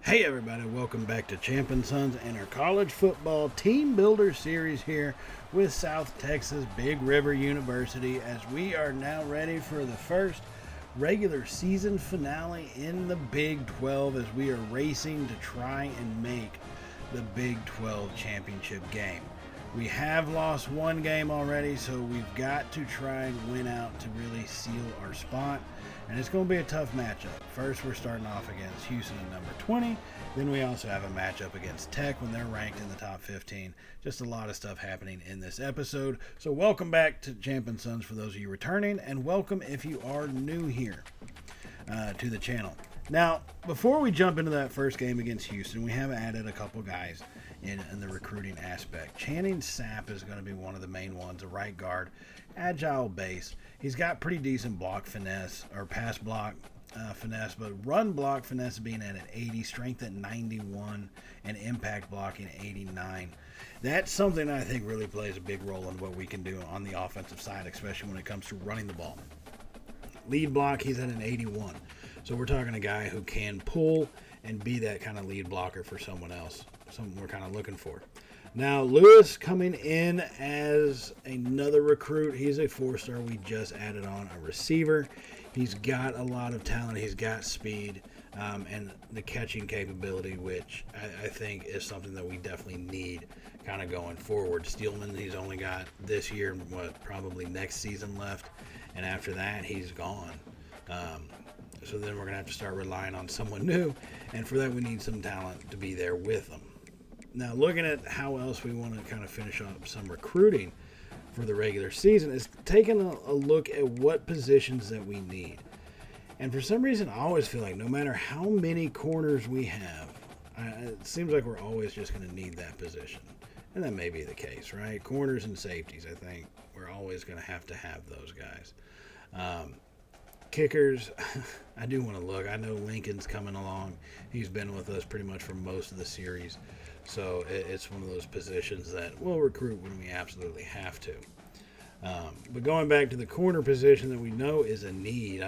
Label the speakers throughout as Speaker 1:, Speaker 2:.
Speaker 1: Hey everybody, welcome back to Champ & Sons and our college football team builder series here with South Texas Big River University as we are now ready for the first regular season finale in the Big 12 as we are racing to try and make the Big 12 championship game. We have lost one game already, so we've got to try and win out to really seal our spot. And it's going to be a tough matchup. First, we're starting off against Houston at number 20. Then we also have a matchup against Tech when they're ranked in the top 15. Just a lot of stuff happening in this episode. So welcome back to Champ & Sons for those of you returning, and welcome if you are new here to the channel. Now, before we jump into that first game against Houston, we have added a couple guys in the recruiting aspect. Channing Sapp is going to be one of the main ones, a right guard, agile base. He's got pretty decent block finesse, or pass block finesse, but run block finesse being at an 80, strength at 91, and impact blocking at 89. That's something I think really plays a big role in what we can do on the offensive side, especially when it comes to running the ball. Lead block, he's at an 81. So we're talking a guy who can pull and be that kind of lead blocker for someone else, something we're kind of looking for. Now, Lewis coming in as another recruit. He's a 4-star. We just added on a receiver. He's got a lot of talent. He's got speed and the catching capability, which I think is something that we definitely need kind of going forward. Steelman, he's only got this year and probably next season left. And after that, he's gone. So then we're going to have to start relying on someone new. And for that, we need some talent to be there with them. Now, looking at how else we want to kind of finish up some recruiting for the regular season is taking a look at what positions that we need. And for some reason, I always feel like no matter how many corners we have, it seems like we're always just going to need that position. And that may be the case, right? Corners and safeties, I think we're always going to have those guys. Kickers, I do want to look. I know Lincoln's coming along. He's been with us pretty much for most of the series. So it's one of those positions that we'll recruit when we absolutely have to. But going back to the corner position that we know is a need,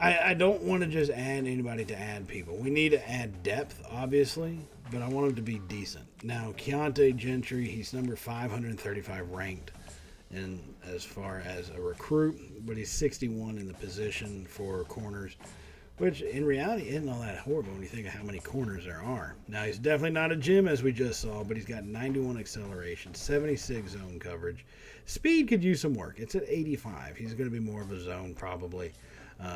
Speaker 1: I don't want to just add anybody to add people. We need to add depth, obviously, but I want them to be decent. Now, Keontae Gentry, he's number 535 ranked in as far as a recruit, but he's 61 in the position for corners, which in reality isn't all that horrible when you think of how many corners there are. Now, he's definitely not a gym, as we just saw, but he's got 91 acceleration, 76 zone coverage. Speed could use some work. It's at 85. He's going to be more of a zone, probably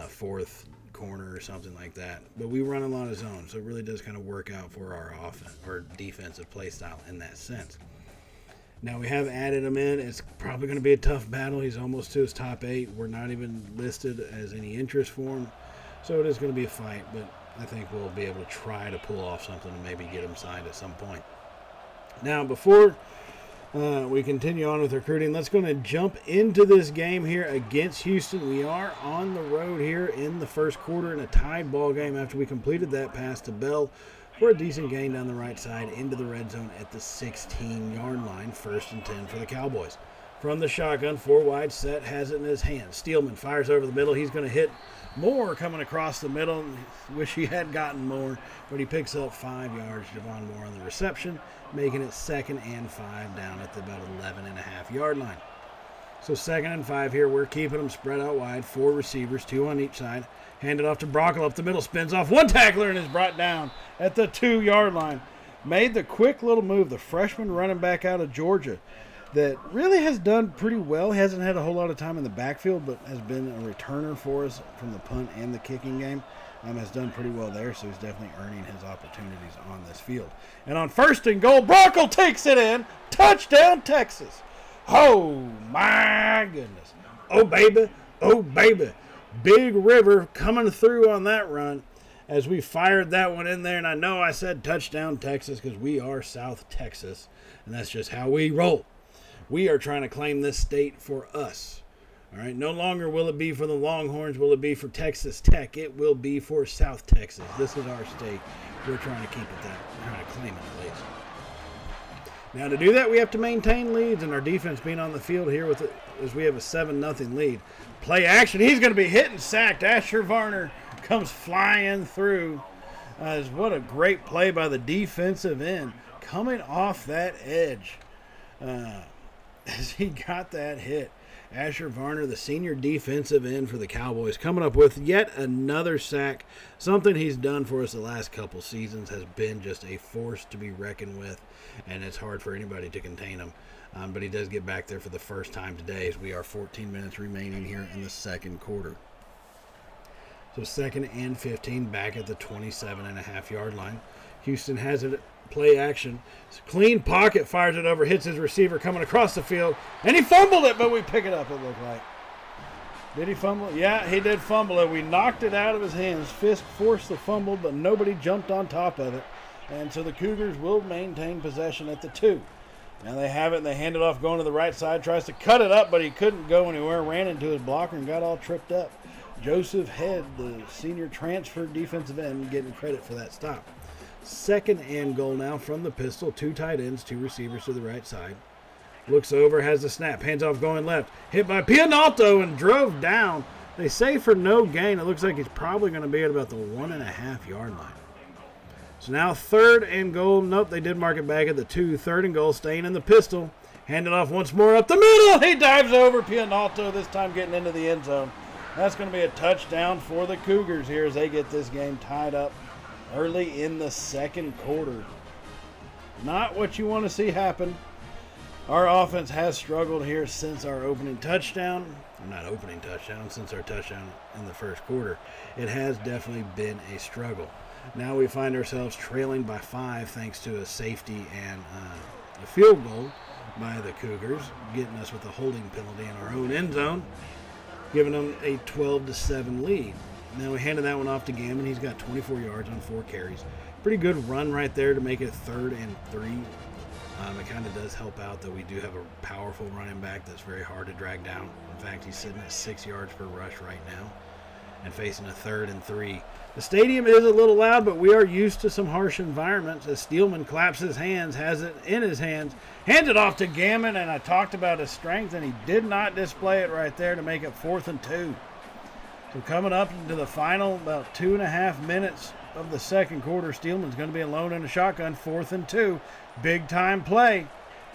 Speaker 1: fourth corner or something like that. But we run a lot of zones, so it really does kind of work out for our offense or defensive play style in that sense. Now, we have added him in. It's probably going to be a tough battle. He's almost to his top 8. We're not even listed as any interest for him. So it is going to be a fight, but I think we'll be able to try to pull off something and maybe get him signed at some point. Now, before we continue on with recruiting, let's go and jump into this game here against Houston. We are on the road here in the first quarter in a tied ball game after we completed that pass to Bell for a decent gain down the right side into the red zone at the 16-yard line, 1st and 10 for the Cowboys. From the shotgun, 4 wide set, has it in his hand. Steelman fires over the middle. He's going to hit Moore coming across the middle. Wish he had gotten more, but he picks up 5 yards. Javon Moore on the reception, making it 2nd and 5 down at the about 11.5-yard line. So 2nd and 5 here. We're keeping them spread out wide. 4 receivers, 2 on each side. Hand it off to Brockle up the middle, spins off one tackler and is brought down at the 2-yard line. Made the quick little move. The freshman running back out of Georgia that really has done pretty well. Hasn't had a whole lot of time in the backfield, but has been a returner for us from the punt and the kicking game. Has done pretty well there, so he's definitely earning his opportunities on this field. And on 1st and goal, Brockle takes it in. Touchdown, Texas. Oh, my goodness. Oh, baby. Oh, baby. Big River coming through on that run as we fired that one in there. And I know I said touchdown, Texas, because we are South Texas, and that's just how we roll. We are trying to claim this state for us. All right, no longer will it be for the Longhorns, will it be for Texas Tech. It will be for South Texas. This is our state. We're trying to keep it that. We're trying to claim it at least. Now to do that, we have to maintain leads, and our defense being on the field here as we have a 7-0 lead. Play action. He's going to be hit and sacked. Asher Varner comes flying through. What a great play by the defensive end. Coming off that edge as he got that hit. Asher Varner, the senior defensive end for the Cowboys, coming up with yet another sack. Something he's done for us the last couple seasons has been just a force to be reckoned with, and it's hard for anybody to contain him. But he does get back there for the first time today as we are 14 minutes remaining here in the second quarter. So 2nd and 15 back at the 27.5-yard line. Houston has it. Play action. Clean pocket, fires it over, hits his receiver coming across the field, and he fumbled it, but we pick it up, it looked like. Did he fumble? Yeah, he did fumble it. We knocked it out of his hands. Fisk forced the fumble, but nobody jumped on top of it. And so the Cougars will maintain possession at the 2. Now they have it, and they hand it off going to the right side. Tries to cut it up, but he couldn't go anywhere. Ran into his blocker and got all tripped up. Joseph Head, the senior transfer defensive end, getting credit for that stop. 2nd and goal now from the pistol. 2 tight ends, 2 receivers to the right side. Looks over, has the snap, hands off going left. Hit by Pianalto and drove down. They say for no gain. It looks like he's probably going to be at about the 1.5-yard line. So now 3rd and goal. Nope, they did mark it back at the 2. 3rd and goal, staying in the pistol. Hand it off once more up the middle. He dives over Pianalto, this time getting into the end zone. That's going to be a touchdown for the Cougars here as they get this game tied up early in the second quarter. Not what you want to see happen. Our offense has struggled here since our opening touchdown. Not opening touchdown, since our touchdown in the first quarter. It has definitely been a struggle. Now we find ourselves trailing by 5 thanks to a safety and a field goal by the Cougars, getting us with a holding penalty in our own end zone, giving them a 12-7 lead. Now we handed that one off to Gammon. He's got 24 yards on 4 carries. Pretty good run right there to make it 3rd and 3. It kind of does help out that we do have a powerful running back that's very hard to drag down. In fact, he's sitting at 6 yards per rush right now and facing a 3rd and 3. The stadium is a little loud, but we are used to some harsh environments as Steelman claps his hands, has it in his hands, hands it off to Gammon, and I talked about his strength, and he did not display it right there to make it 4th and 2. So coming up into the final about 2.5 minutes of the second quarter, Steelman's going to be alone in a shotgun, 4th and 2. Big time play.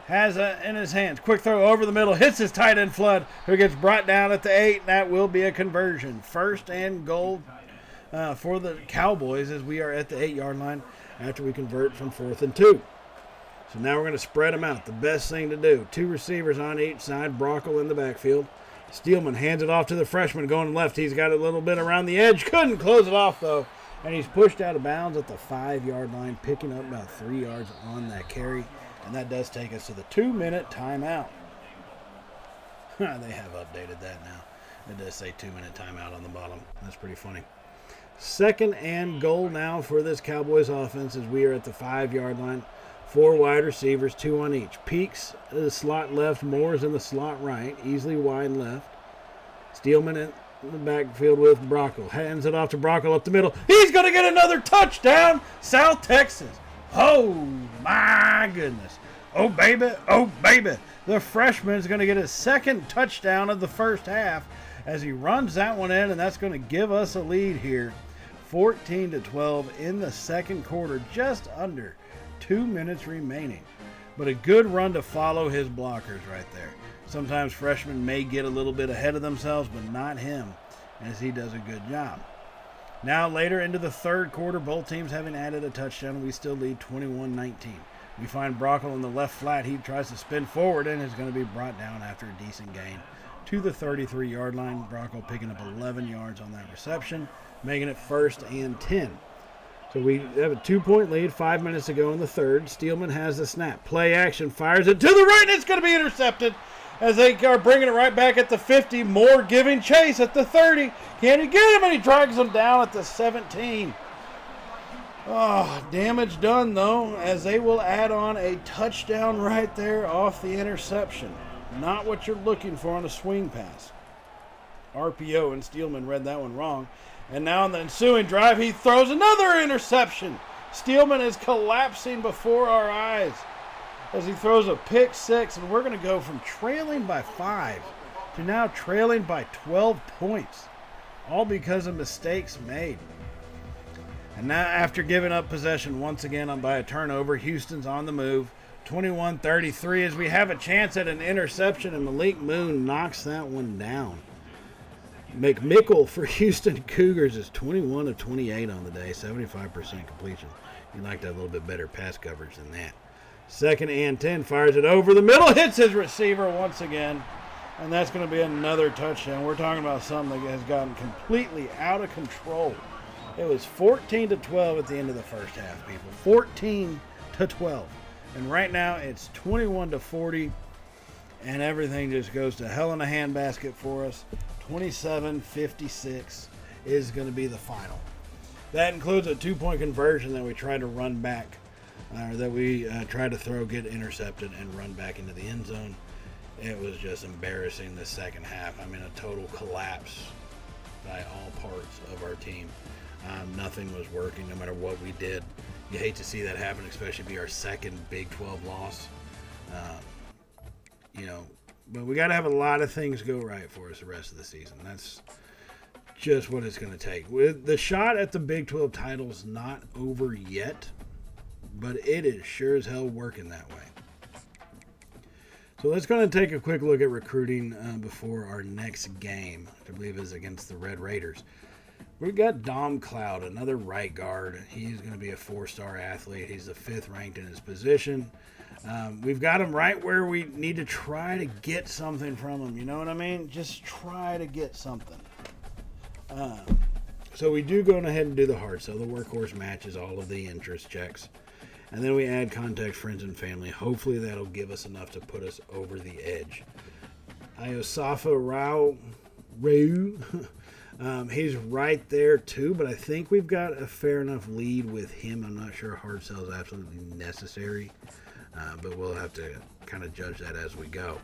Speaker 1: Has it in his hands. Quick throw over the middle. Hits his tight end Flood, who gets brought down at the 8. And that will be a conversion. 1st and goal for the Cowboys as we are at the 8-yard line after we convert from 4th and 2. So now we're going to spread them out. The best thing to do. 2 receivers on each side. Brockle in the backfield. Steelman hands it off to the freshman going left. He's got a little bit around the edge. Couldn't close it off, though. And he's pushed out of bounds at the 5-yard line, picking up about 3 yards on that carry. And that does take us to the 2-minute timeout. They have updated that now. It does say 2-minute timeout on the bottom. That's pretty funny. 2nd and goal now for this Cowboys offense as we are at the 5-yard line. 4 wide receivers, 2 on each. Peaks in the slot left, Moore's in the slot right, easily wide left. Steelman in the backfield with Brockle. Hands it off to Brockle up the middle. He's going to get another touchdown, South Texas. Oh, my goodness. Oh, baby. Oh, baby. The freshman is going to get his 2nd touchdown of the first half as he runs that one in, and that's going to give us a lead here. 14-12 in the second quarter, just under 2 minutes remaining. But a good run to follow his blockers right there. Sometimes freshmen may get a little bit ahead of themselves, but not him, as he does a good job. Now later into the third quarter, both teams having added a touchdown, we still lead 21-19. We find Brockle in the left flat. He tries to spin forward and is going to be brought down after a decent gain to the 33-yard line. Brockle picking up 11 yards on that reception, making it 1st and 10. So we have a 2-point lead, 5 minutes to go in the third. Steelman has the snap. Play action, fires it to the right, and it's going to be intercepted as they are bringing it right back at the 50. Moore giving chase at the 30. Can he get him? And he drags him down at the 17. Oh, damage done, though, as they will add on a touchdown right there off the interception. Not what you're looking for on a swing pass. RPO, and Steelman read that one wrong. And now in the ensuing drive, he throws another interception. Steelman is collapsing before our eyes as he throws a pick six, and we're going to go from trailing by 5 to now trailing by 12 points. all because of mistakes made. And now, after giving up possession once again by a turnover, Houston's on the move. 21-33 as we have a chance at an interception, and Malik Moon knocks that one down. McMickle for Houston Cougars is 21 of 28 on the day, 75% completion. You'd like to have a little bit better pass coverage than that. 2nd and 10, fires it over the middle, hits his receiver once again, and that's going to be another touchdown. We're talking about something that has gotten completely out of control. It was 14-12 at the end of the first half, people. 14-12. And right now it's 21-40, and everything just goes to hell in a handbasket for us. 27-56 is going to be the final. That includes a 2-point conversion that we tried to run back, that we tried to throw, get intercepted, and run back into the end zone. It was just embarrassing the second half. I mean, a total collapse by all parts of our team. Nothing was working no matter what we did. You hate to see that happen, especially be our second Big 12 loss. But we got to have a lot of things go right for us the rest of the season. That's just what it's going to take. With the shot at the Big 12 title is not over yet, but it is sure as hell working that way. So let's go and take a quick look at recruiting before our next game, which I believe is against the Red Raiders. We've got Dom Cloud, another right guard. He's going to be a 4-star athlete. He's the 5th ranked in his position. We've got him right where we need to try to get something from him. You know what I mean? Just try to get something. So we do go ahead and do the hard sell. The workhorse matches all of the interest checks. And then we add contact friends and family. Hopefully that'll give us enough to put us over the edge. Iosafa Rau, he's right there too, but I think we've got a fair enough lead with him. I'm not sure hard sell is absolutely necessary, but we'll have to kind of judge that as we go.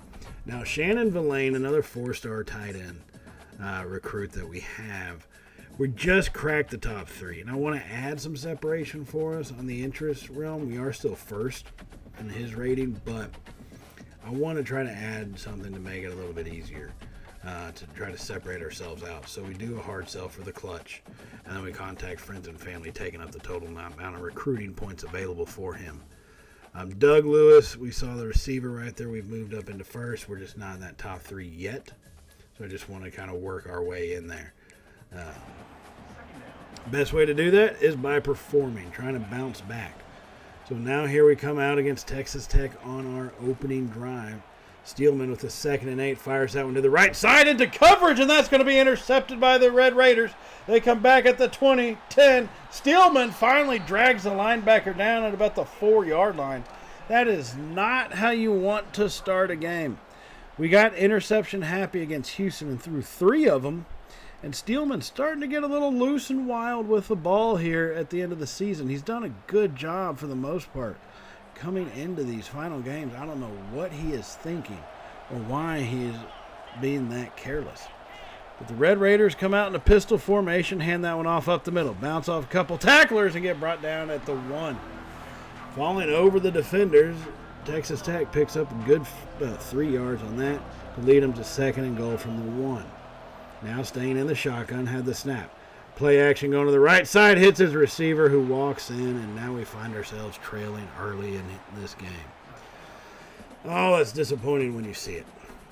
Speaker 1: Now, Shannon Villain, another 4-star tight end recruit that we have. We just cracked the top 3, and I want to add some separation for us on the interest realm. We are still first in his rating, but I want to try to add something to make it a little bit easier. To try to separate ourselves out. So we do a hard sell for the clutch, and then we contact friends and family, taking up the total amount of recruiting points available for him. Doug Lewis, we saw the receiver right there. We've moved up into first. We're just not in that top 3 yet. So I just want to kind of work our way in there. Best way to do that is by performing, trying to bounce back. So now here we come out against Texas Tech on our opening drive. Steelman with a 2nd and 8 fires that one to the right side into coverage, and that's going to be intercepted by the Red Raiders. They come back at the 20, 10. Steelman finally drags the linebacker down at about the 4-yard line. That is not how you want to start a game. We got interception happy against Houston and threw 3 of them. And Steelman's starting to get a little loose and wild with the ball here at the end of the season. He's done a good job for the most part coming into these final games. I don't know what he is thinking or why he is being that careless. But the Red Raiders come out in a pistol formation, hand that one off up the middle, bounce off a couple tacklers, and get brought down at the 1. Falling over the defenders, Texas Tech picks up a good 3 yards on that to lead them to 2nd and goal from the 1. Now staying in the shotgun, had the snap. Play action going to the right side, hits his receiver who walks in, and now we find ourselves trailing early in this game. Oh, that's disappointing when you see it.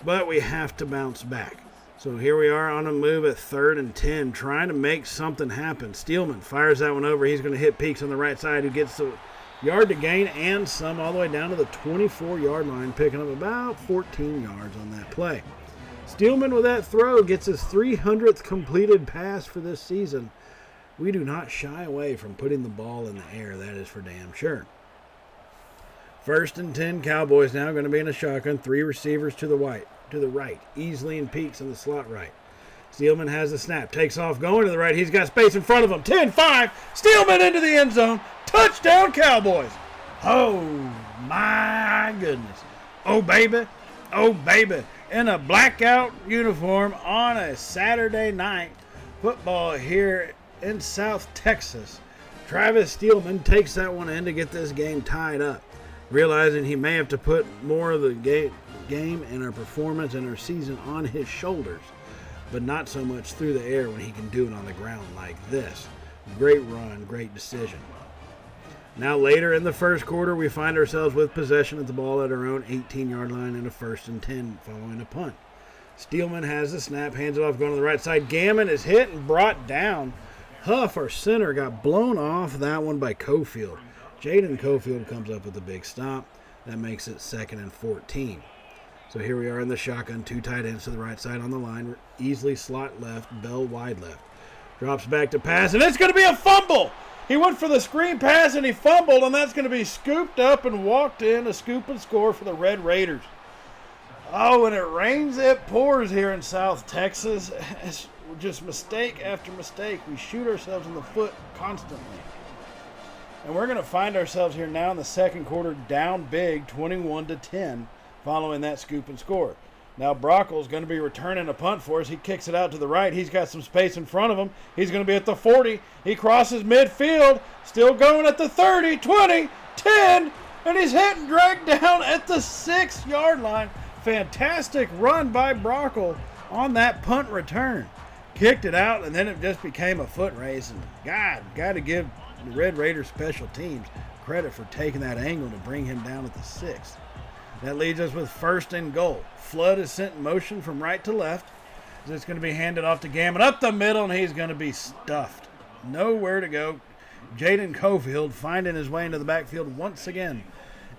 Speaker 1: But we have to bounce back. So here we are on a move at 3rd and 10, trying to make something happen. Steelman fires that one over. He's going to hit Peaks on the right side, who gets the yard to gain and some all the way down to the 24-yard line, picking up about 14 yards on that play. Steelman with that throw gets his 300th completed pass for this season. We do not shy away from putting the ball in the air, that is for damn sure. 1st and 10, Cowboys now going to be in a shotgun. 3 receivers to the right. Easley and Peaks in the slot right. Steelman has the snap, takes off, going to the right. He's got space in front of him. 10-5, Steelman into the end zone. Touchdown, Cowboys. Oh, my goodness. Oh, baby. In a blackout uniform on a Saturday night football here in South Texas. Travis Steelman takes that one in to get this game tied up, realizing he may have to put more of the game and our performance and our season on his shoulders. but not so much through the air when he can do it on the ground like this. Great run, great decision. Now later in the first quarter, we find ourselves with possession of the ball at our own 18-yard line and a 1st and 10 following a punt. Steelman has the snap, hands it off, going to the right side. Gammon is hit and brought down. Huff, our center, got blown off that one by Cofield. Jaden Cofield comes up with a big stop. That makes it 2nd and 14. So here we are in the shotgun, 2 tight ends to the right side on the line. Easily slot left, Bell wide left. Drops back to pass, and it's going to be a fumble. He went for the screen pass, and he fumbled, and that's going to be scooped up and walked in, a scoop and score for the Red Raiders. Oh, when it rains, it pours here in South Texas. It's just mistake after mistake. We shoot ourselves in the foot constantly. And we're going to find ourselves here now in the second quarter down big, 21-10, following that scoop and score. Now Brockle's going to be returning a punt for us. He kicks it out to the right. He's got some space in front of him. He's going to be at the 40. He crosses midfield. Still going at the 30, 20, 10. And he's hit and dragged down at the 6-yard line. Fantastic run by Brockle on that punt return. Kicked it out, and then it just became a foot race. And God, got to give the Red Raiders special teams credit for taking that angle to bring him down at the 6. That leaves us with 1st and goal. Flood is sent in motion from right to left. It's going to be handed off to Gammon up the middle, and he's going to be stuffed. Nowhere to go. Jaden Cofield finding his way into the backfield once again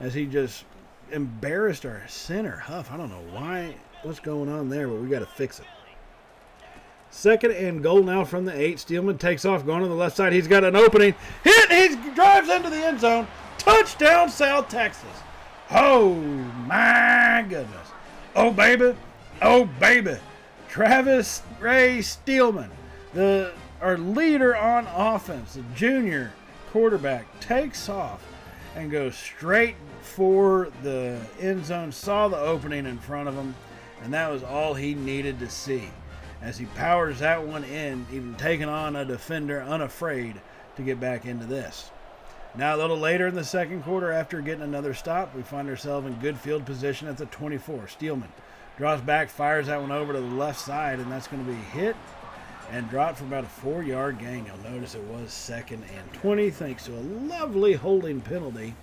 Speaker 1: as he just embarrassed our center. Huff, I don't know what's going on there, but we got to fix it. 2nd and goal now from the 8. Steelman takes off, going to the left side. He's got an opening. Hit! He drives into the end zone. Touchdown, South Texas. Oh, my goodness. Oh, baby. Oh, baby. Travis Ray Steelman, our leader on offense, the junior quarterback, takes off and goes straight for the end zone, saw the opening in front of him, and that was all he needed to see. As he powers that one in, even taking on a defender unafraid to get back into this. Now a little later in the second quarter, after getting another stop, we find ourselves in good field position at the 24. Steelman draws back, fires that one over to the left side, and that's going to be hit and dropped for about a 4-yard gain. You'll notice it was 2nd and 20 thanks to a lovely holding penalty,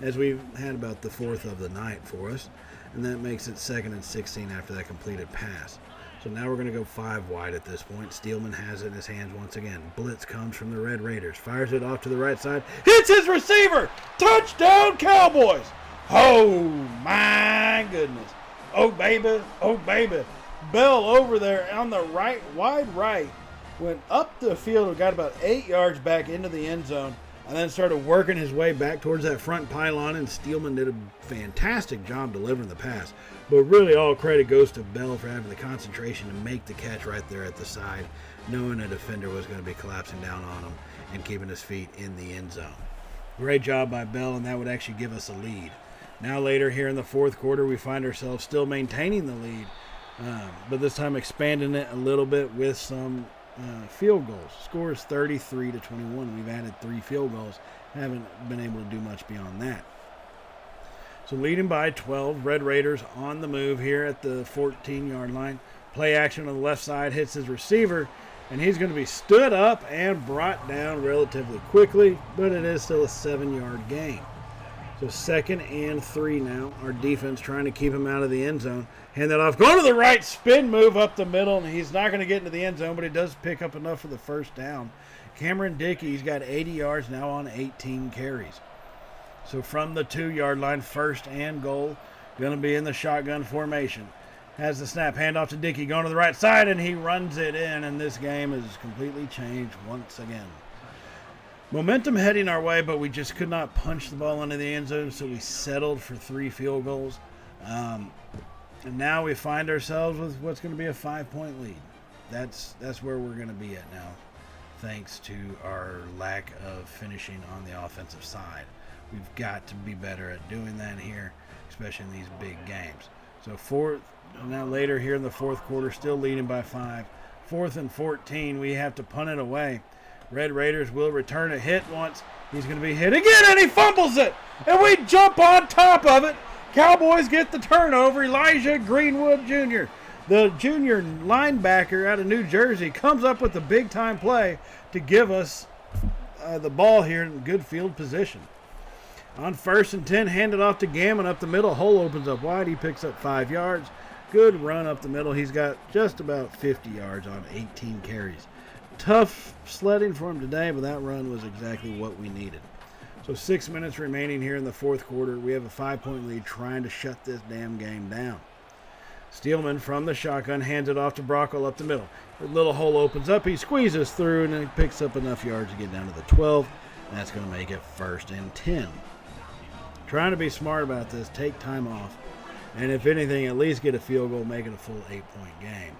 Speaker 1: as we've had about the 4th of the night for us, and that makes it 2nd and 16 after that completed pass. So now we're going to go 5 wide at this point. Steelman has it in his hands once again. Blitz comes from the Red Raiders. Fires it off to the right side. Hits his receiver. Touchdown, Cowboys. Oh, my goodness. Oh, baby. Oh, baby. Bell over there on the right, wide right, went up the field and got about 8 yards back into the end zone, and then started working his way back towards that front pylon, and Steelman did a fantastic job delivering the pass. But really all credit goes to Bell for having the concentration to make the catch right there at the side, knowing a defender was going to be collapsing down on him and keeping his feet in the end zone. Great job by Bell, and that would actually give us a lead. Now later here in the fourth quarter, we find ourselves still maintaining the lead, but this time expanding it a little bit with some field goals. Score is 33-21. We've added 3 field goals. Haven't been able to do much beyond that. So leading by 12, Red Raiders on the move here at the 14-yard line. Play action on the left side, hits his receiver, and he's going to be stood up and brought down relatively quickly, but it is still a 7-yard gain. So 2nd and 3 now. Our defense trying to keep him out of the end zone. Hand that off. Going to the right, spin move up the middle, and he's not going to get into the end zone, but he does pick up enough for the first down. Cameron Dickey, he's got 80 yards now on 18 carries. So from the 2-yard line, 1st and goal, going to be in the shotgun formation. Has the snap, handoff to Dickey, going to the right side, and he runs it in, and this game is completely changed once again. Momentum heading our way, but we just could not punch the ball into the end zone, so we settled for 3 field goals. And now we find ourselves with what's going to be a 5-point lead. That's where we're going to be at now, thanks to our lack of finishing on the offensive side. We've got to be better at doing that here, especially in these big games. So now later here in the fourth quarter, still leading by 5. 4th and 14, we have to punt it away. Red Raiders will return a hit once. He's going to be hit again, and he fumbles it. And we jump on top of it. Cowboys get the turnover. Elijah Greenwood Jr. The junior linebacker out of New Jersey comes up with the big-time play to give us the ball here in good field position. On 1st and 10, handed off to Gammon up the middle. Hole opens up wide. He picks up 5 yards. Good run up the middle. He's got just about 50 yards on 18 carries. Tough sledding for him today, but that run was exactly what we needed. So 6 minutes remaining here in the fourth quarter. We have a 5-point lead trying to shut this damn game down. Steelman from the shotgun hands it off to Brockle up the middle. The little hole opens up. He squeezes through, and he picks up enough yards to get down to the 12. And that's going to make it 1st and 10. Trying to be smart about this. Take time off. And if anything, at least get a field goal, make it a full 8-point game.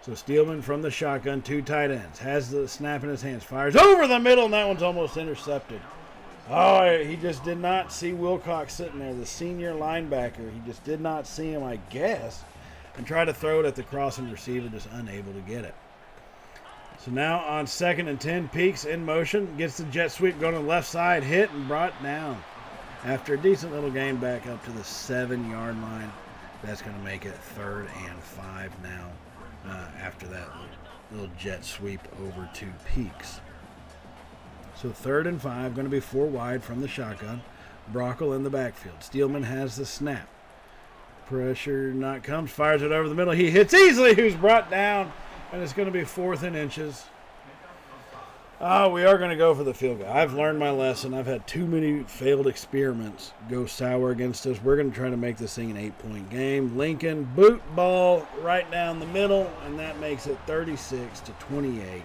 Speaker 1: So Steelman from the shotgun, 2 tight ends. Has the snap in his hands. Fires over the middle, and that one's almost intercepted. Oh, he just did not see Wilcox sitting there, the senior linebacker. He just did not see him, I guess, and tried to throw it at the crossing receiver, just unable to get it. So now on 2nd and 10, Peaks in motion, gets the jet sweep going to the left side, hit and brought down. After a decent little gain back up to the 7-yard line, that's going to make it 3rd and 5 now after that little jet sweep over to Peaks. So 3rd and 5, going to be 4 wide from the shotgun. Brockle in the backfield. Steelman has the snap. Pressure not comes, fires it over the middle. He hits easily, who's brought down, and it's going to be 4th and inches. We are going to go for the field goal. I've learned my lesson. I've had too many failed experiments go sour against us. We're going to try to make this thing an 8-point game. Lincoln, boot ball right down the middle, and that makes it 36-28.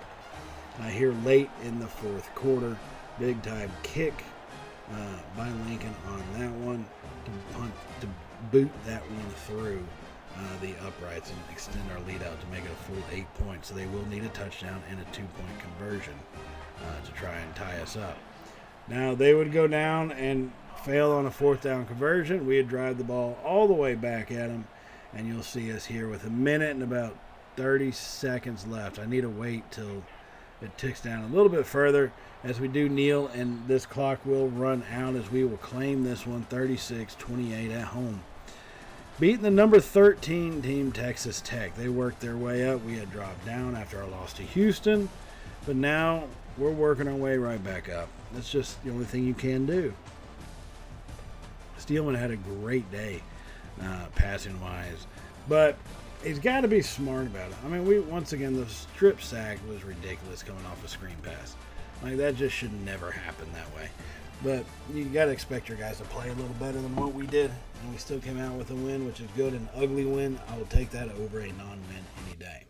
Speaker 1: Here late in the fourth quarter, big time kick by Lincoln on that one to boot that one through the uprights and extend our lead out to make it a full 8 points. So they will need a touchdown and a 2-point conversion to try and tie us up. Now they would go down and fail on a 4th down conversion. We'd drive the ball all the way back at them, and you'll see us here with a minute and about 30 seconds left. I need to wait till it ticks down a little bit further as we do kneel, and this clock will run out as we will claim this one 36-28 at home. Beating the number 13 team, Texas Tech. They worked their way up. We had dropped down after our loss to Houston, but now we're working our way right back up. That's just the only thing you can do. Steelman had a great day passing-wise, but he's got to be smart about it. I mean, once again, the strip sack was ridiculous coming off a screen pass. Like, that just should never happen that way. But you got to expect your guys to play a little better than what we did. And we still came out with a win, which is good. An ugly win, I will take that over a non-win any day.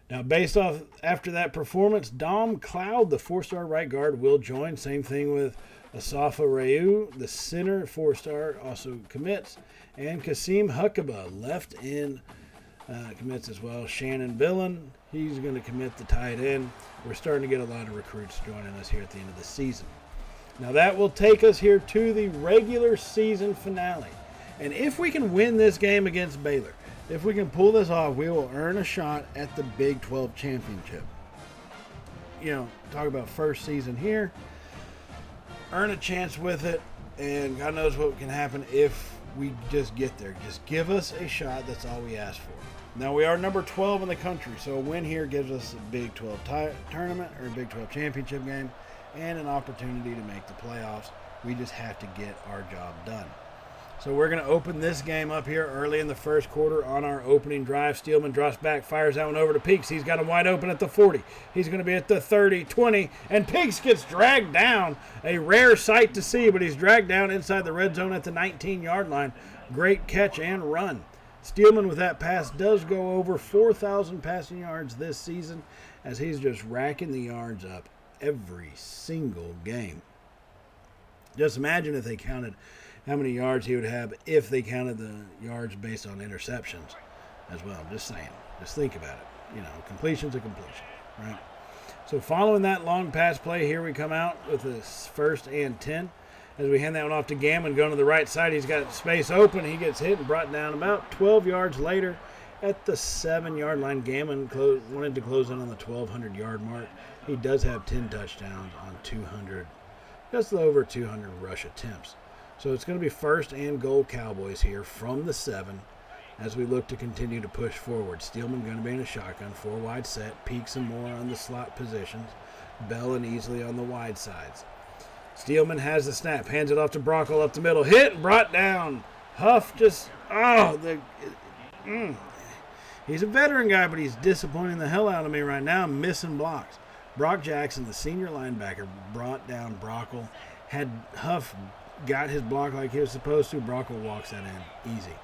Speaker 1: Now, based off after that performance, Dom Cloud, the 4-star right guard, will join. Same thing with Asafa Rayu, the center 4-star, also commits. And Kasim Huckabah, left end, commits as well. Shannon Billen, he's going to commit the tight end. We're starting to get a lot of recruits joining us here at the end of the season. Now that will take us here to the regular season finale. And if we can win this game against Baylor, if we can pull this off, we will earn a shot at the Big 12 championship. You know, talk about first season here. Earn a chance with it, and God knows what can happen if we just get there. Just give us a shot. That's all we ask for. Now, we are number 12 in the country, so a win here gives us a Big 12 tournament or a Big 12 championship game and an opportunity to make the playoffs. We just have to get our job done. So we're going to open this game up here early in the first quarter on our opening drive. Steelman drops back, fires that one over to Peaks. He's got him wide open at the 40. He's going to be at the 30, 20, and Peaks gets dragged down. A rare sight to see, but he's dragged down inside the red zone at the 19-yard line. Great catch and run. Steelman with that pass does go over 4,000 passing yards this season as he's just racking the yards up every single game. Just imagine if they counted how many yards he would have if they counted the yards based on interceptions as well. I'm just saying. Just think about it. You know, completion's a completion, right? So following that long pass play, here we come out with this 1st and 10. As we hand that one off to Gammon, going to the right side, he's got space open. He gets hit and brought down about 12 yards later at the 7-yard line. Gammon wanted to close in on the 1,200-yard mark. He does have 10 touchdowns on 200, just over 200 rush attempts. So it's going to be 1st and goal Cowboys here from the 7. as we look to continue to push forward. Steelman going to be in a shotgun, 4 wide set, Peaks and Moore on the slot positions, Bell and Easley on the wide sides. Steelman has the snap, hands it off to Brockle up the middle, hit and brought down. Huff just, he's a veteran guy, but he's disappointing the hell out of me right now, missing blocks. Brock Jackson, the senior linebacker, brought down Brockle. Had Huff got his block like he was supposed to, Brockle walks that in easy.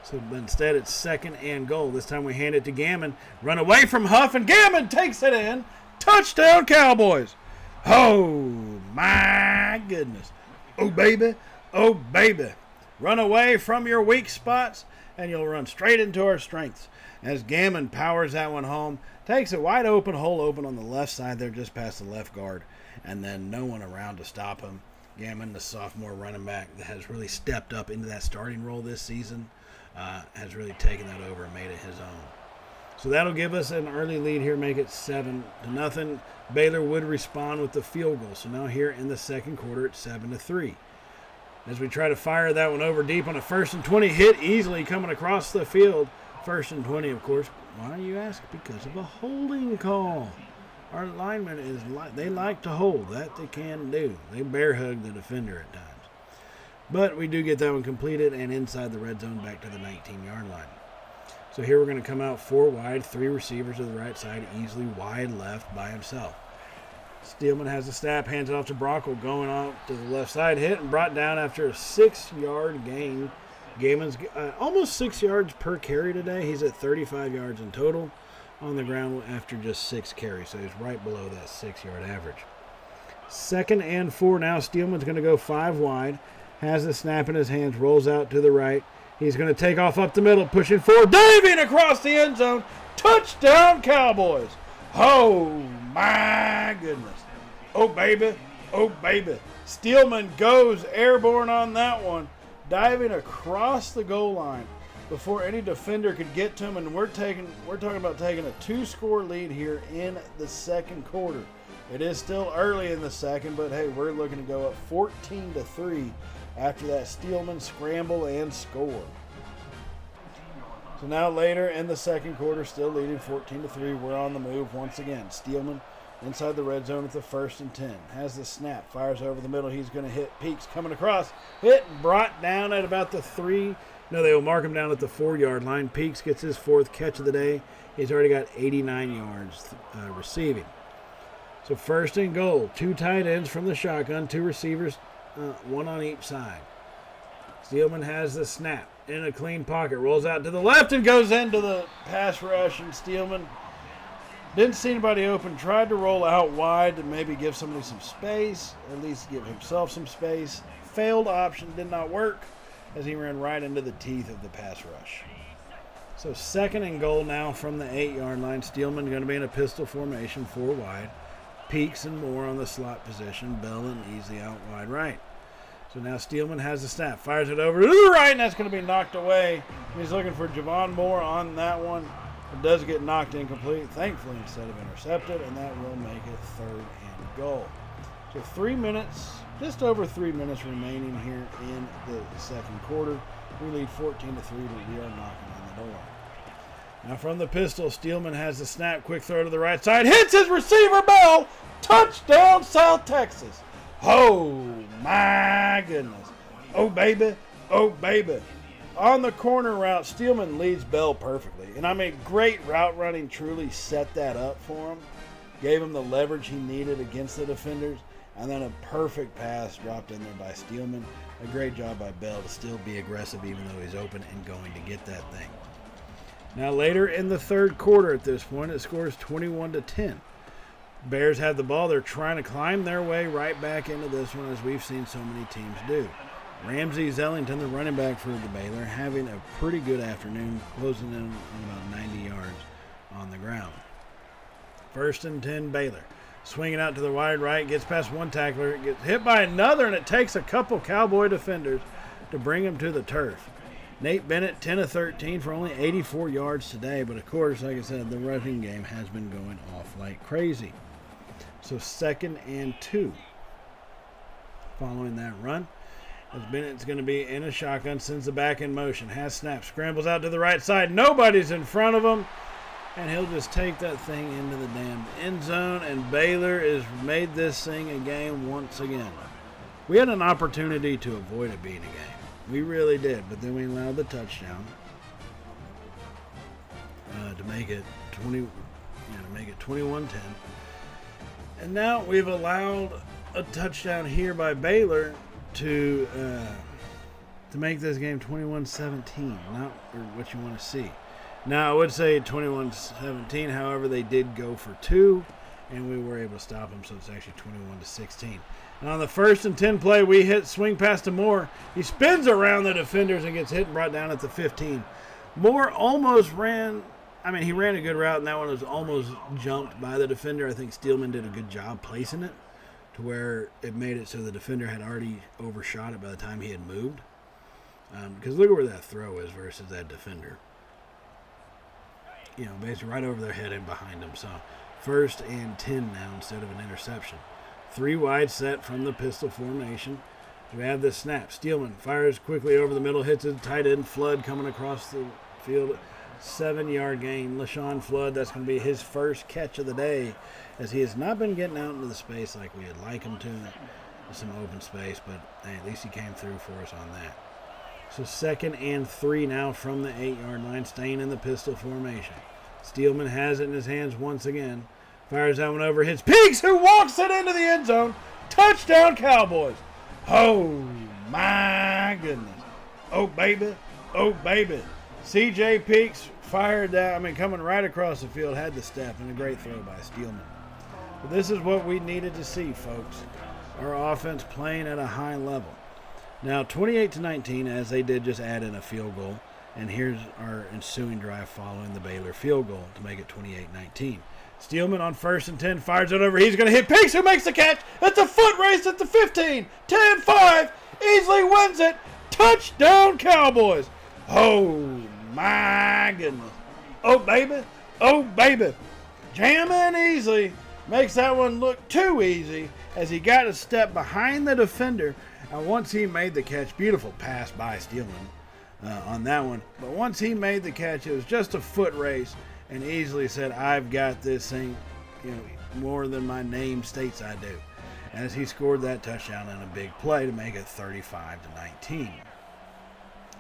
Speaker 1: So but instead it's 2nd and goal. This time we hand it to Gammon. Run away from Huff, and Gammon takes it in. Touchdown, Cowboys. Oh, my goodness. Oh, baby. Oh, baby. Run away from your weak spots, and you'll run straight into our strengths. As Gammon powers that one home, takes it wide open, hole open on the left side there, just past the left guard, and then no one around to stop him. Gammon, the sophomore running back that has really stepped up into that starting role this season, has really taken that over and made it his own. So that'll give us an early lead here, make it 7-0. Baylor would respond with the field goal. So now here in the second quarter, it's 7-3. As we try to fire that one over deep on a 1st and 20, hit easily coming across the field. 1st and 20, of course. Why, you ask? Because of a holding call. Our linemen, they like to hold. That they can do. They bear hug the defender at times. But we do get that one completed and inside the red zone back to the 19-yard line. So here we're going to come out 4 wide, 3 receivers to the right side, easily wide left by himself. Steelman has the snap, hands it off to Brockle, going out to the left side, hit and brought down after a 6-yard gain. Gaiman's almost 6 yards per carry today. He's at 35 yards in total on the ground after just 6 carries, so he's right below that 6-yard average. 2nd and 4 now. Steelman's going to go 5 wide, has the snap in his hands, rolls out to the right. He's going to take off up the middle, pushing forward, diving across the end zone. Touchdown, Cowboys. Oh, my goodness. Oh, baby. Oh, baby. Steelman goes airborne on that one, diving across the goal line before any defender could get to him. And we're talking about taking a 2-score lead here in the second quarter. It is still early in the second, but hey, we're looking to go up 14-3 after that Steelman scramble and score. So now later in the second quarter, still leading 14-3, we're on the move once again. Steelman inside the red zone at the 1st and 10. Has the snap, fires over the middle. He's going to hit Peaks coming across. Hit and brought down at about the 3. No, they will mark him down at the 4-yard line. Peaks gets his 4th catch of the day. He's already got 89 yards receiving. So 1st and goal. 2 tight ends from the shotgun, 2 receivers, 1 on each side. Steelman has the snap in a clean pocket, rolls out to the left and goes into the pass rush, and Steelman didn't see anybody open, tried to roll out wide to maybe give somebody some space, at least give himself some space. Failed option, did not work, as he ran right into the teeth of the pass rush. So 2nd and goal now from the 8-yard line. Steelman going to be in a pistol formation, 4 wide. Peaks and Moore on the slot position. Bell and Easley out wide right. So now Steelman has the snap, fires it over to the right, and that's going to be knocked away. He's looking for Javon Moore on that one. It does get knocked incomplete, thankfully, instead of intercepted, and that will make it 3rd and goal. So 3 minutes, just over 3 minutes remaining here in the second quarter. We lead 14-3, but we are knocking on the door. Now from the pistol, Steelman has the snap, quick throw to the right side, hits his receiver, Bell, touchdown, South Texas. Oh, my goodness. Oh, baby. Oh, baby. On the corner route, Steelman leads Bell perfectly. And I mean, great route running truly set that up for him. Gave him the leverage he needed against the defenders. And then a perfect pass dropped in there by Steelman. A great job by Bell to still be aggressive even though he's open and going to get that thing. Now later in the third quarter at this point, it scores 21-10. Bears have the ball. They're trying to climb their way right back into this one, as we've seen so many teams do. Ramsey Zellington, the running back for the Baylor, having a pretty good afternoon, closing in on about 90 yards on the ground. 1st and 10, Baylor. Swinging out to the wide right, gets past one tackler, gets hit by another, and it takes a couple Cowboy defenders to bring him to the turf. Nate Bennett, 10 of 13 for only 84 yards today, but of course, like I said, the rushing game has been going off like crazy. So 2nd and 2 following that run. As Bennett's going to be in a shotgun, sends the back in motion, has snap, scrambles out to the right side. Nobody's in front of him, and he'll just take that thing into the damn end zone, and Baylor has made this thing a game once again. We had an opportunity to avoid it being a game. We really did, but then we allowed the touchdown to make it 21-10. And now we've allowed a touchdown here by Baylor to make this game 21-17, not what you want to see. Now, I would say 21-17, however, they did go for 2, and we were able to stop them, so it's actually 21-16. And on the 1st and 10 play, we hit swing pass to Moore. He spins around the defenders and gets hit and brought down at the 15. Moore almost ran, he ran a good route, and that one was almost jumped by the defender. I think Steelman did a good job placing it to where it made it so the defender had already overshot it by the time he had moved. Because look at where that throw is versus that defender. Basically right over their head and behind them. So 1st and 10 now instead of an interception. 3 wide set from the pistol formation. We have this snap. Steelman fires quickly over the middle, hits a tight end. Flood coming across the field. 7-yard gain. LaShawn Flood, that's going to be his first catch of the day, as he has not been getting out into the space like we would like him to. Some open space, but hey, at least he came through for us on that. So 2nd and 3 now from the 8-yard line, staying in the pistol formation. Steelman has it in his hands once again. Fires that one over, hits Peaks, who walks it into the end zone. Touchdown, Cowboys. Oh, my goodness. Oh, baby. Oh, baby. C.J. Peaks fired that, coming right across the field, had the step, and a great throw by Steelman. But this is what we needed to see, folks. Our offense playing at a high level. Now, 28-19, as they did just add in a field goal. And here's our ensuing drive following the Baylor field goal to make it 28-19. Steelman on 1st and 10 fires it over. He's going to hit Peaks, who makes the catch. It's a foot race at the 15. 10-5. Easily wins it. Touchdown, Cowboys. Oh, my goodness. Oh, baby. Oh, baby. Jamming easily. Makes that one look too easy as he got a step behind the defender. And once he made the catch, beautiful pass by Steelman on that one. But once he made the catch, it was just a foot race and easily said, I've got this thing, more than my name states I do. As he scored that touchdown in a big play to make it 35-19.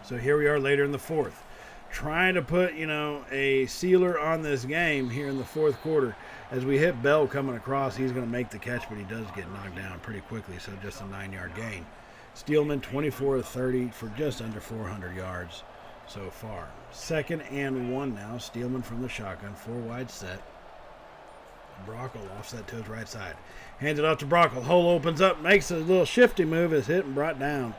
Speaker 1: So here we are later in the 4th. Trying to put, a sealer on this game here in the 4th quarter. As we hit Bell coming across, he's going to make the catch, but he does get knocked down pretty quickly, so just a 9-yard gain. Steelman 24 of 30 for just under 400 yards so far. 2nd and 1 now. Steelman from the shotgun, 4 wide set. Brockle offset to his right side. Hands it off to Brockle. Hole opens up, makes a little shifty move, is hit and brought down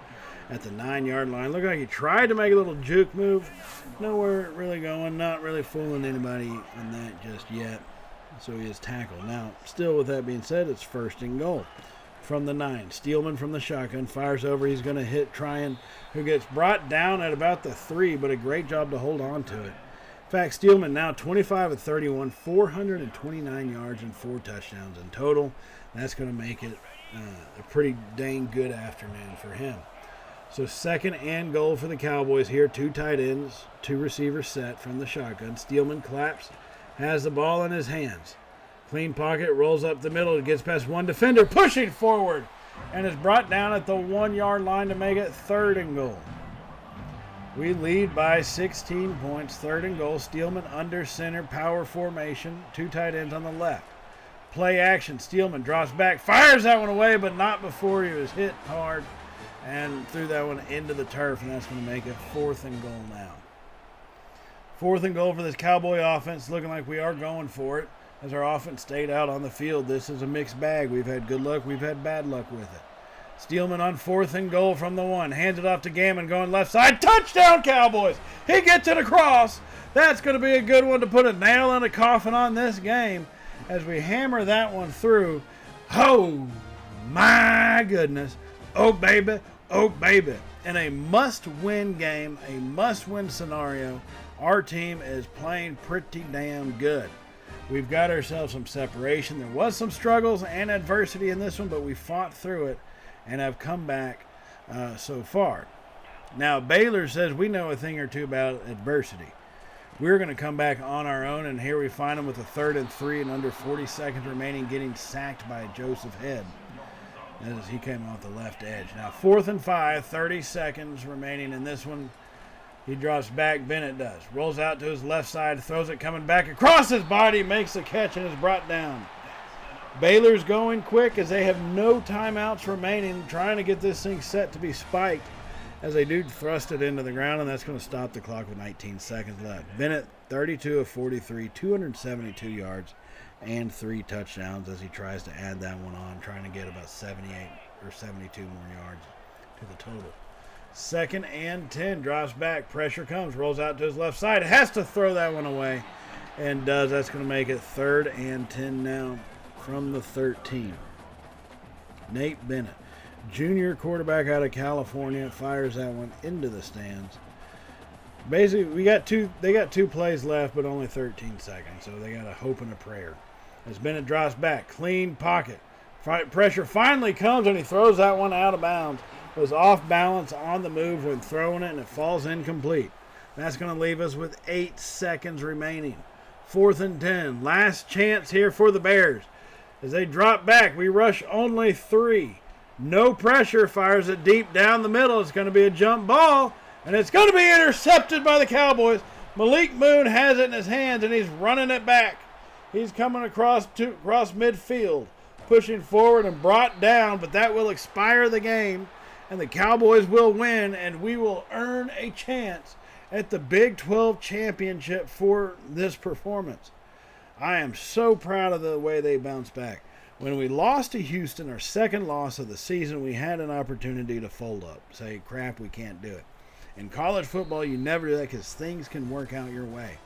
Speaker 1: at the 9-yard line. Looked like he tried to make a little juke move. Nowhere really going, not really fooling anybody in that just yet. So he is tackled. Now, still with that being said, it's 1st and goal. From the 9, Steelman from the shotgun fires over. He's going to hit Tryon, who gets brought down at about the 3, but a great job to hold on to it. In fact, Steelman now 25 of 31, 429 yards and 4 touchdowns in total. That's going to make it a pretty dang good afternoon for him. So 2nd and goal for the Cowboys here. 2 tight ends, 2 receivers set from the shotgun. Steelman claps, has the ball in his hands. Clean pocket, rolls up the middle, gets past one defender, pushing forward, and is brought down at the 1-yard line to make it 3rd and goal. We lead by 16 points, 3rd and goal. Steelman under center, power formation, 2 tight ends on the left. Play action, Steelman drops back, fires that one away, but not before he was hit hard and threw that one into the turf, and that's going to make it 4th and goal now. 4th and goal for this Cowboy offense, looking like we are going for it. As our offense stayed out on the field, this is a mixed bag. We've had good luck, we've had bad luck with it. Steelman on 4th and goal from the 1. Hands it off to Gammon going left side. Touchdown, Cowboys! He gets it across. That's going to be a good one to put a nail in a coffin on this game as we hammer that one through. Oh, my goodness. Oh, baby. Oh, baby. In a must-win game, a must-win scenario, our team is playing pretty damn good. We've got ourselves some separation. There was some struggles and adversity in this one, but we fought through it and have come back so far. Now, Baylor says we know a thing or two about adversity. We're going to come back on our own, and here we find them with a 3rd and 3 and under 40 seconds remaining, getting sacked by Joseph Head as he came off the left edge. Now, 4th and 5, 30 seconds remaining in this one. He drops back, Bennett does. Rolls out to his left side, throws it coming back across his body, makes the catch, and is brought down. Baylor's going quick as they have no timeouts remaining, trying to get this thing set to be spiked as they do thrust it into the ground, and that's going to stop the clock with 19 seconds left. Bennett, 32 of 43, 272 yards, and 3 touchdowns as he tries to add that one on, trying to get about 78 or 72 more yards to the total. 2nd and 10, drops back, pressure comes, rolls out to his left side, has to throw that one away, and does. That's going to make it 3rd and 10 now from the 13. Nate Bennett, junior quarterback out of California, fires that one into the stands. Basically, they got two plays left, but only 13 seconds, so they got a hope and a prayer. As Bennett drops back, clean pocket. Pressure finally comes, and he throws that one out of bounds. Was off balance on the move when throwing it, and it falls incomplete. That's going to leave us with 8 seconds remaining. 4th and 10. Last chance here for the Bears. As they drop back, we rush only 3. No pressure, fires it deep down the middle. It's going to be a jump ball, and it's going to be intercepted by the Cowboys. Malik Moon has it in his hands, and he's running it back. He's coming across midfield, pushing forward and brought down, but that will expire the game, and the Cowboys will win, and we will earn a chance at the Big 12 championship for this performance. I am so proud of the way they bounced back. When we lost to Houston, our second loss of the season, we had an opportunity to fold up. Say, crap, we can't do it. In college football, you never do that because things can work out your way.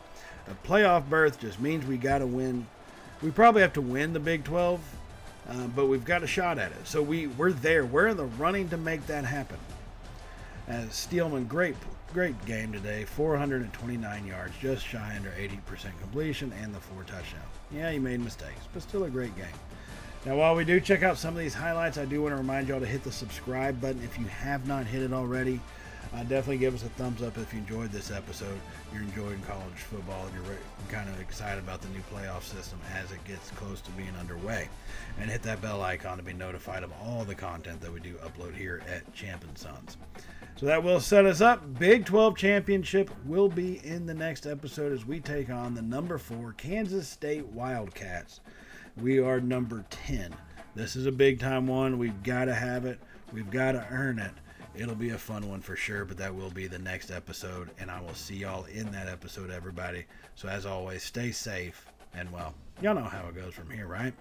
Speaker 1: A playoff berth just means we got to win. We probably have to win the Big 12, but we've got a shot at it. So we're there. We're in the running to make that happen. As Steelman, great game today. 429 yards, just shy under 80% completion, and the 4 touchdowns. Yeah, he made mistakes, but still a great game. Now, while we do check out some of these highlights, I do want to remind y'all to hit the subscribe button if you have not hit it already. Definitely give us a thumbs up if you enjoyed this episode. You're enjoying college football and you're kind of excited about the new playoff system as it gets close to being underway. And hit that bell icon to be notified of all the content that we do upload here at Champ & Sons. So that will set us up. Big 12 championship will be in the next episode as we take on the number 4 Kansas State Wildcats. We are number 10. This is a big time one. We've got to have it. We've got to earn it. It'll be a fun one for sure, but that will be the next episode, and I will see y'all in that episode, everybody. So as always, stay safe, and well, y'all know how it goes from here, right?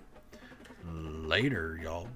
Speaker 1: Later, y'all.